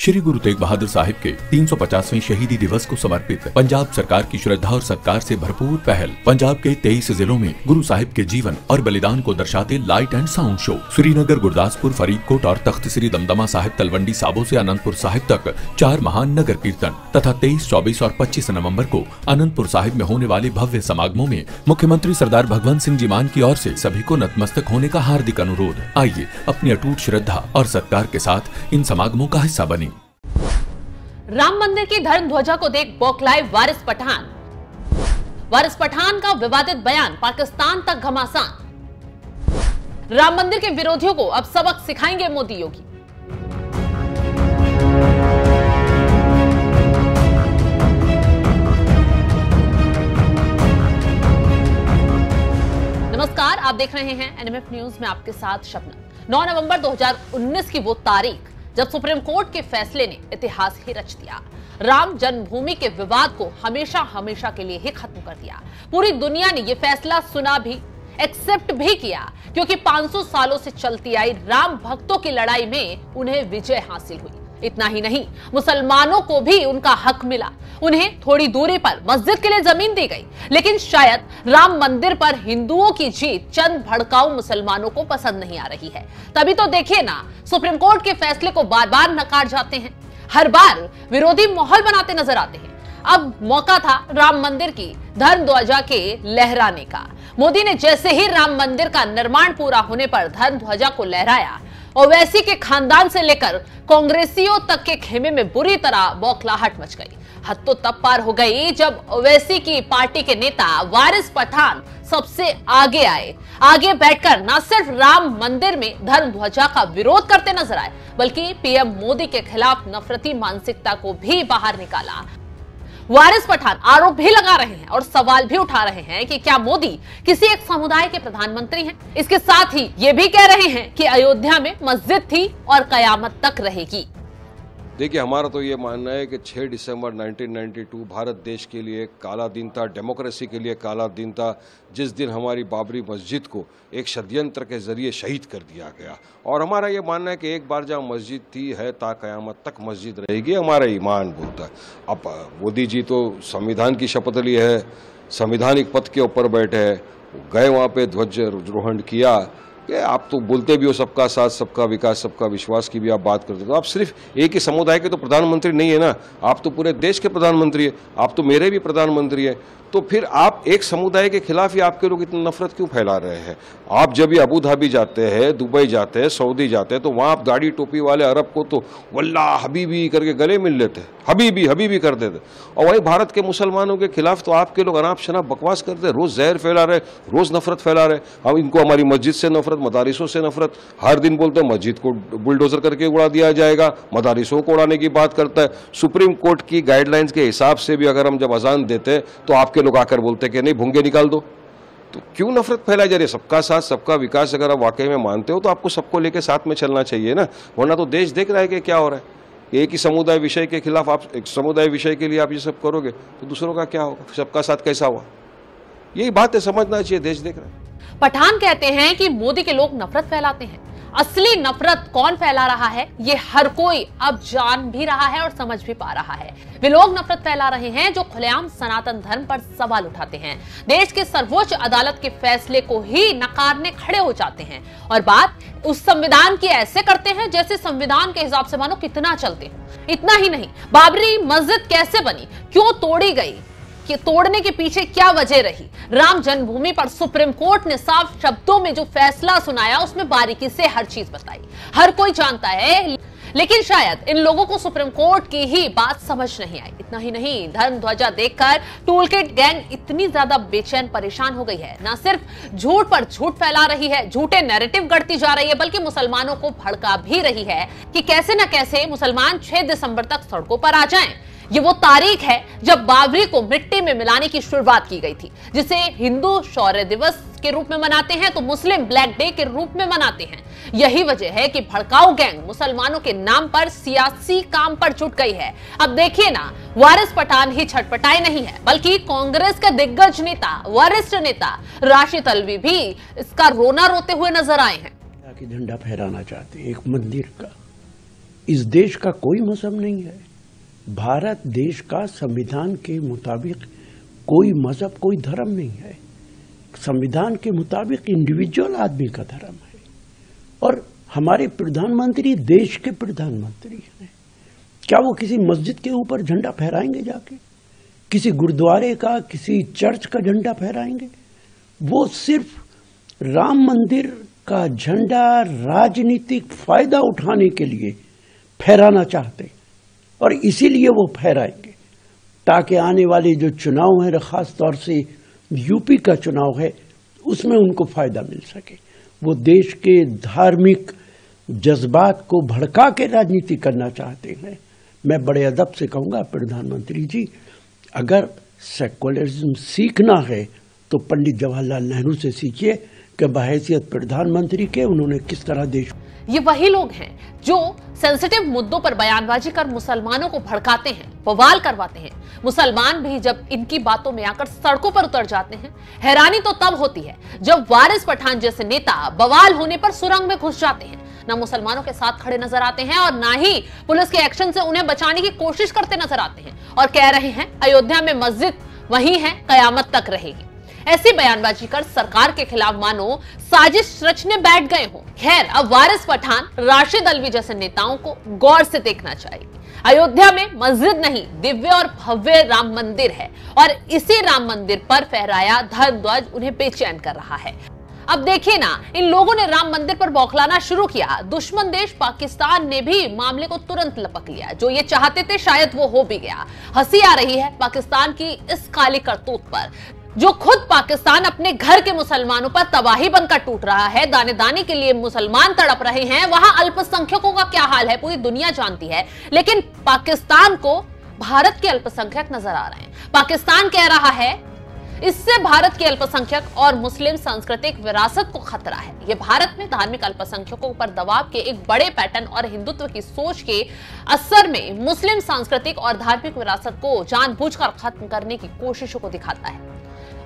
श्री गुरु तेग बहादुर साहिब के 350वें शहीदी दिवस को समर्पित पंजाब सरकार की श्रद्धा और सत्कार से भरपूर पहल। पंजाब के 23 जिलों में गुरु साहिब के जीवन और बलिदान को दर्शाते light and sound show. Srinagar, Gurdaspur, Faridkot और तख्त श्री दमदमा साहिब, तलवंडी साबो से अनंतपुर साहिब तक 4 महान नगर कीर्तन तथा 23, 24 और 25 नवम्बर को अनंतपुर साहिब में होने वाले भव्य समागमों में मुख्यमंत्री सरदार भगवंत सिंह जी मान की ओर से सभी को नतमस्तक होने का हार्दिक अनुरोध। आइए अपनी अटूट श्रद्धा और सत्कार के साथ इन समागमों का हिस्सा बने। राम मंदिर की धर्म ध्वजा को देख बौखलाए वारिस पठान। वारिस पठान का विवादित बयान पाकिस्तान तक घमासान। राम मंदिर के विरोधियों को अब सबक सिखाएंगे मोदी योगी। नमस्कार, आप देख रहे हैं एनएमएफ न्यूज में आपके साथ शबनम। 9 नवंबर 2019 की वो तारीख जब सुप्रीम कोर्ट के फैसले ने इतिहास ही रच दिया। राम जन्मभूमि के विवाद को हमेशा हमेशा के लिए ही खत्म कर दिया। पूरी दुनिया ने यह फैसला सुना भी, एक्सेप्ट भी किया, क्योंकि 500 सालों से चलती आई राम भक्तों की लड़ाई में उन्हें विजय हासिल हुई। इतना ही नहीं, मुसलमानों को भी उनका हक मिला। उन्हें थोड़ी दूरी पर मस्जिद के लिए जमीन दी गई, लेकिन शायद राम मंदिर पर हिंदुओं की जीत चंद भड़काऊ मुसलमानों को पसंद नहीं आ रही है। तभी तो देखिए ना, सुप्रीम कोर्ट के फैसले को बार बार नकार जाते हैं, हर बार विरोधी माहौल बनाते नजर आते हैं। अब मौका था राम मंदिर की धर्म ध्वजा के लहराने का। मोदी ने जैसे ही राम मंदिर का निर्माण पूरा होने पर धर्म ध्वजा को लहराया, ओवैसी के खानदान से लेकर कांग्रेसियों तक के खेमे में बुरी तरह बौखलाहट मच गई। हद तो तब पार हो गई जब ओवैसी की पार्टी के नेता वारिस पठान सबसे आगे आए। आगे बैठकर न सिर्फ राम मंदिर में धर्म ध्वजा का विरोध करते नजर आए, बल्कि पीएम मोदी के खिलाफ नफरती मानसिकता को भी बाहर निकाला। वारिस पठान आरोप भी लगा रहे हैं और सवाल भी उठा रहे हैं कि क्या मोदी किसी एक समुदाय के प्रधानमंत्री हैं। इसके साथ ही ये भी कह रहे हैं कि अयोध्या में मस्जिद थी और कयामत तक रहेगी। देखिए, हमारा तो ये मानना है कि 6 दिसंबर 1992 भारत देश के लिए एक काला दिन था, डेमोक्रेसी के लिए काला दिन था, जिस दिन हमारी बाबरी मस्जिद को एक षड्यंत्र के जरिए शहीद कर दिया गया। और हमारा ये मानना है कि एक बार जहाँ मस्जिद थी है, ता कयामत तक मस्जिद रहेगी, हमारा ईमान बोलता है। अब मोदी जी तो संविधान की शपथ ली है, संवैधानिक पद के ऊपर बैठे हैं, गए वहाँ पे ध्वजारोहण किया। आप तो बोलते भी हो सबका साथ, सबका विकास, सबका विश्वास की भी आप बात करते हो। तो आप सिर्फ एक ही समुदाय के तो प्रधानमंत्री नहीं है ना, आप तो पूरे देश के प्रधानमंत्री है, आप तो मेरे भी प्रधानमंत्री हैं। तो फिर आप एक समुदाय के खिलाफ ही आपके लोग इतनी नफरत क्यों फैला रहे हैं? आप जब भी अबू धाबी जाते हैं, दुबई जाते हैं, सऊदी जाते हैं, तो वहाँ आप दाढ़ी टोपी वाले अरब को तो वल्लाह हबीबी करके गले मिल लेते हैं, हबीबी हबीबी कर देते। और वही भारत के मुसलमानों के खिलाफ तो आपके लोग अनाप शनाप बकवास करते हैं, रोज जहर फैला रहे, रोज नफरत फैला रहे। हम इनको हमारी मस्जिद से नफरत, मदारिसों से नफरत, हर दिन बोलते हैं मस्जिद को बुलडोजर करके उड़ा दिया जाएगा, मदारिसों को उड़ाने की बात करता है। सुप्रीम कोर्ट की गाइडलाइंस के हिसाब से भी अगर हम जब अजान देते हैं तो आपके लोग आकर बोलते हैं कि नहीं, भूंगे निकाल दो। तो क्यों नफरत फैलाई जा रही है? सबका साथ, सबका विकास अगर आप वाकई में मानते हो तो आपको सबको लेकर साथ में चलना चाहिए ना, वरना तो देश देख रहा है कि क्या हो रहा है। एक ही समुदाय विषय के खिलाफ आप, एक समुदाय विषय के लिए आप ये सब करोगे तो दूसरों का क्या होगा? सबका साथ कैसा हुआ? यही बात है, समझना चाहिए, देश देख रहा है। पठान कहते हैं कि मोदी के लोग नफरत फैलाते हैं। असली नफरत कौन फैला रहा है, ये हर कोई अब जान भी रहा है और समझ भी पा रहा है। वे लोग नफरत फैला रहे हैं जो खुलेआम सनातन धर्म पर सवाल उठाते हैं, देश के सर्वोच्च अदालत के फैसले को ही नकारने खड़े हो जाते हैं और बात उस संविधान की ऐसे करते हैं जैसे संविधान के हिसाब से मानो कितना चलते हो। इतना ही नहीं, बाबरी मस्जिद कैसे बनी, क्यों तोड़ी गई, कि तोड़ने के पीछे क्या वजह रही। राम जन्मभूमि पर सुप्रीम कोर्ट ने साफ शब्दों में जो फैसला सुनाया उसमें बारीकी से हर चीज बताई, हर कोई जानता है। लेकिन शायद इन लोगों को सुप्रीम कोर्ट की ही बात समझ नहीं आई। इतना ही नहीं, धर्म ध्वजा देखकर टूलकिट गैंग इतनी ज्यादा बेचैन परेशान हो गई है, ना सिर्फ झूठ पर झूठ फैला रही है, झूठे नैरेटिव गढ़ती जा रही है, बल्कि मुसलमानों को भड़का भी रही है कि कैसे न कैसे मुसलमान 6 दिसंबर तक सड़कों पर आ जाएं। ये वो तारीख है जब बाबरी को मिट्टी में मिलाने की शुरुआत की गई थी, जिसे हिंदू शौर्य दिवस के रूप में मनाते हैं तो मुस्लिम ब्लैक डे के रूप में मनाते हैं। यही वजह है कि भड़काऊ गैंग मुसलमानों के नाम पर सियासी काम पर जुट गई है। अब देखिए ना, वारिस पठान ही छटपटाए नहीं है, बल्कि कांग्रेस का दिग्गज नेता, वरिष्ठ नेता राशिद अल्वी भी इसका रोना रोते हुए नजर आए हैं। कि झंडा फहराना चाहते हैं एक मंदिर का, इस देश का कोई मजहब नहीं है। भारत देश का संविधान के मुताबिक कोई मजहब, कोई धर्म नहीं है। संविधान के मुताबिक इंडिविजुअल आदमी का धर्म है। और हमारे प्रधानमंत्री देश के प्रधानमंत्री हैं। क्या वो किसी मस्जिद के ऊपर झंडा फहराएंगे जाके? किसी गुरुद्वारे का, किसी चर्च का झंडा फहराएंगे? वो सिर्फ राम मंदिर का झंडा राजनीतिक फायदा उठाने के लिए फहराना चाहते और इसीलिए वो फहराएंगे ताकि आने वाले जो चुनाव है, खास तौर से यूपी का चुनाव है, उसमें उनको फायदा मिल सके। वो देश के धार्मिक जज्बात को भड़का के राजनीति करना चाहते हैं। मैं बड़े अदब से कहूंगा, प्रधानमंत्री जी, अगर सेक्युलरिज्म सीखना है तो पंडित जवाहरलाल नेहरू से सीखिए कि बहैसियत प्रधानमंत्री के उन्होंने किस तरह देश। ये वही लोग हैं जो सेंसिटिव मुद्दों पर बयानबाजी कर मुसलमानों को भड़काते हैं, बवाल करवाते हैं। मुसलमान भी जब इनकी बातों में आकर सड़कों पर उतर जाते हैं, हैरानी तो तब होती है जब वारिस पठान जैसे नेता बवाल होने पर सुरंग में घुस जाते हैं। ना मुसलमानों के साथ खड़े नजर आते हैं और ना ही पुलिस के एक्शन से उन्हें बचाने की कोशिश करते नजर आते हैं और कह रहे हैं अयोध्या में मस्जिद वही है, कयामत तक रहेगी। ऐसी बयानबाजी कर सरकार के खिलाफ मानो साजिश रचने बैठ गए हो। खैर, अब वारिस पठान, राशिद अल्वी जैसे नेताओं को गौर से देखना चाहिए। अयोध्या में मस्जिद नहीं, दिव्य और भव्य राम मंदिर है और इसी राम मंदिर पर फहराया धर्म ध्वज उन्हें बेचैन कर रहा है। अब देखिए ना, इन लोगों ने राम मंदिर पर बौखलाना शुरू किया। दुश्मन देश पाकिस्तान ने भी मामले को तुरंत लपक लिया। जो ये चाहते थे शायद वो हो भी गया। हंसी आ रही है पाकिस्तान की इस काली करतूत पर, जो खुद पाकिस्तान अपने घर के मुसलमानों पर तबाही बनकर टूट रहा है। दाने दाने के लिए मुसलमान तड़प रहे हैं। वहां अल्पसंख्यकों का क्या हाल है पूरी दुनिया जानती है, लेकिन पाकिस्तान को भारत के अल्पसंख्यक नजर आ रहे हैं। पाकिस्तान कह रहा है इससे भारत के अल्पसंख्यक और मुस्लिम सांस्कृतिक विरासत को खतरा है। यह भारत में धार्मिक अल्पसंख्यकों पर दबाव के एक बड़े पैटर्न और हिंदुत्व की सोच के असर में मुस्लिम सांस्कृतिक और धार्मिक विरासत को जानबूझकर खत्म करने की कोशिशों को दिखाता है।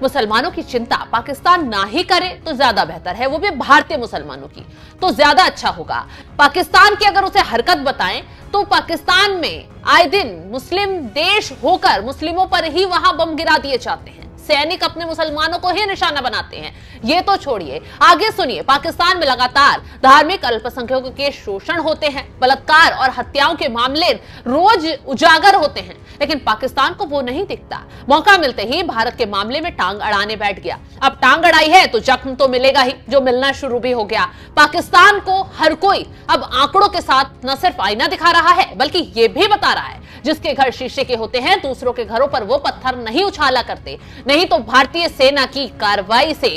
मुसलमानों की चिंता पाकिस्तान ना ही करे तो ज्यादा बेहतर है, वो भी भारतीय मुसलमानों की, तो ज्यादा अच्छा होगा। पाकिस्तान की अगर उसे हरकत बताएं तो पाकिस्तान में आए दिन मुस्लिम देश होकर मुस्लिमों पर ही वहां बम गिरा दिए जाते हैं। सैनिक अपने मुसलमानों को ही निशाना बनाते हैं। ये तो छोड़िए, आगे सुनिए। पाकिस्तान में लगातार धार्मिक अल्पसंख्यकों के शोषण होते हैं, बलात्कार और हत्याओं के मामले रोज उजागर होते हैं, लेकिन पाकिस्तान को वो नहीं दिखता। मौका मिलते ही भारत के मामले में टांग अड़ाने बैठ गया। अब टांग अड़ाई है तो जख्म तो मिलेगा ही, जो मिलना शुरू भी हो गया। पाकिस्तान को हर कोई अब आंकड़ों के साथ न सिर्फ आईना दिखा रहा है, बल्कि ये भी बता रहा है जिसके घर शीशे के होते हैं दूसरों के घरों पर वो पत्थर नहीं उछाला करते, नहीं तो भारतीय सेना की कार्रवाई से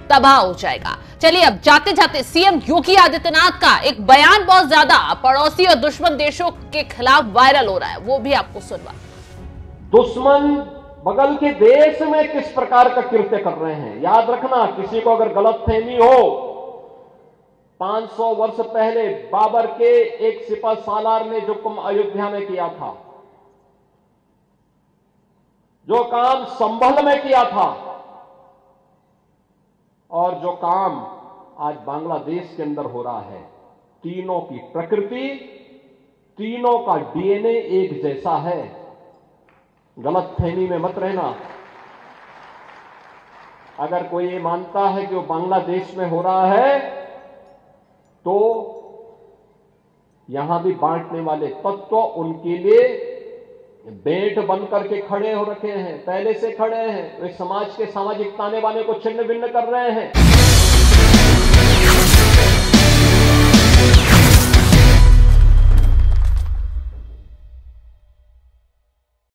तबाह हो जाएगा। चलिए, अब जाते जाते सीएम योगी आदित्यनाथ का एक बयान बहुत ज्यादा पड़ोसी और दुश्मन देशों के खिलाफ वायरल हो रहा है, वो भी आपको सुनवा। दुश्मन बगल के देश में किस प्रकार का कृत्य कर रहे हैं, याद रखना। किसी को अगर गलतफहमी हो, 500 वर्ष पहले बाबर के एक सिपह सालार ने जो काम अयोध्या में किया था, जो काम संभल में किया था, और जो काम आज बांग्लादेश के अंदर हो रहा है, तीनों की प्रकृति, तीनों का डीएनए एक जैसा है। गलतफहमी में मत रहना। अगर कोई ये मानता है कि वो बांग्लादेश में हो रहा है, तो यहां भी बांटने वाले तत्व उनके लिए बेट बन करके खड़े हो रखे हैं, पहले से खड़े हैं। वे समाज के सामाजिक ताने बाने को छिन्न भिन्न कर रहे हैं।